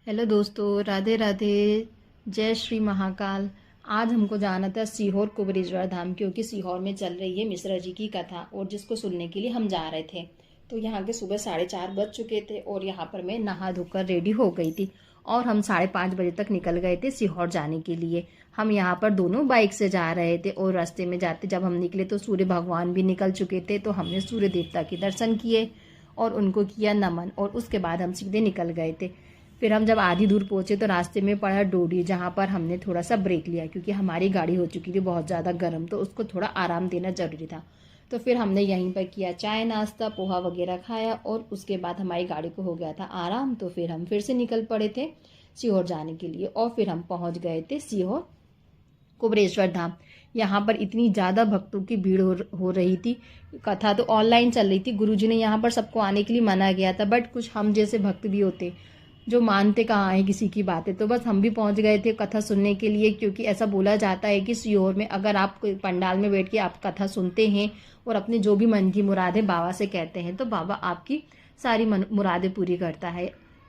Hello दोस्तों, राधे राधे। जय श्री महाकाल। आज हमको जाना था सीहोर कुबरेश्वर धाम, क्योंकि सीहोर में चल रही है मिश्रा जी की कथा और जिसको सुनने के लिए हम जा रहे थे। तो यहाँ के सुबह 4:30 बज चुके थे और यहाँ पर मैं नहा धोकर रेडी हो गई थी और हम 5:30 बजे तक निकल गए थे सीहोर जाने के लिए। हम यहाँ पर दोनों बाइक से जा रहे थे और रास्ते में जाते जब हम निकले तो सूर्य भगवान भी निकल चुके थे। तो हमने सूर्य देवता के दर्शन किए और उनको किया नमन और उसके बाद हम सीधे निकल गए थे। फिर हम जब आधी दूर पहुंचे तो रास्ते में पड़ा डोडी, जहाँ पर हमने थोड़ा सा ब्रेक लिया क्योंकि हमारी गाड़ी हो चुकी थी बहुत ज़्यादा गर्म, तो उसको थोड़ा आराम देना ज़रूरी था। तो फिर हमने यहीं पर किया चाय नाश्ता, पोहा वगैरह खाया और उसके बाद हमारी गाड़ी को हो गया था आराम। तो फिर हम फिर से निकल पड़े थे सीहोर जाने के लिए और फिर हम पहुँच गए थे सीहोर कुबरेश्वर धाम। यहाँ पर इतनी ज़्यादा भक्तों की भीड़ हो रही थी। कथा तो ऑनलाइन चल रही थी, गुरुजी ने यहाँ पर सबको आने के लिए मना किया था, बट कुछ हम जैसे भक्त भी होते जो मानते कहाँ है किसी की बातें। तो बस हम भी पहुंच गए थे कथा सुनने के लिए, क्योंकि ऐसा बोला जाता है कि सीहोर में अगर आप कोई पंडाल में बैठ के आप कथा सुनते हैं और अपने जो भी मन की मुरादें बाबा से कहते हैं तो बाबा आपकी सारी मुरादें पूरी करता है।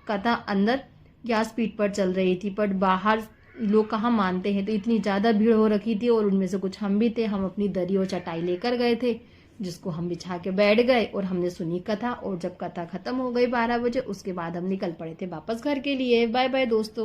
कथा अंदर व्यासपीठ पर चल रही थी, पर बाहर लोग कहाँ मानते हैं। तो इतनी ज़्यादा भीड़ हो रखी थी और उनमें से कुछ हम भी थे। हम अपनी दरी और चटाई लेकर गए थे जिसको हम बिछा के बैठ गए और हमने सुनी कथा। और जब कथा खत्म हो गई 12 बजे, उसके बाद हम निकल पड़े थे वापस घर के लिए। बाय बाय दोस्तों।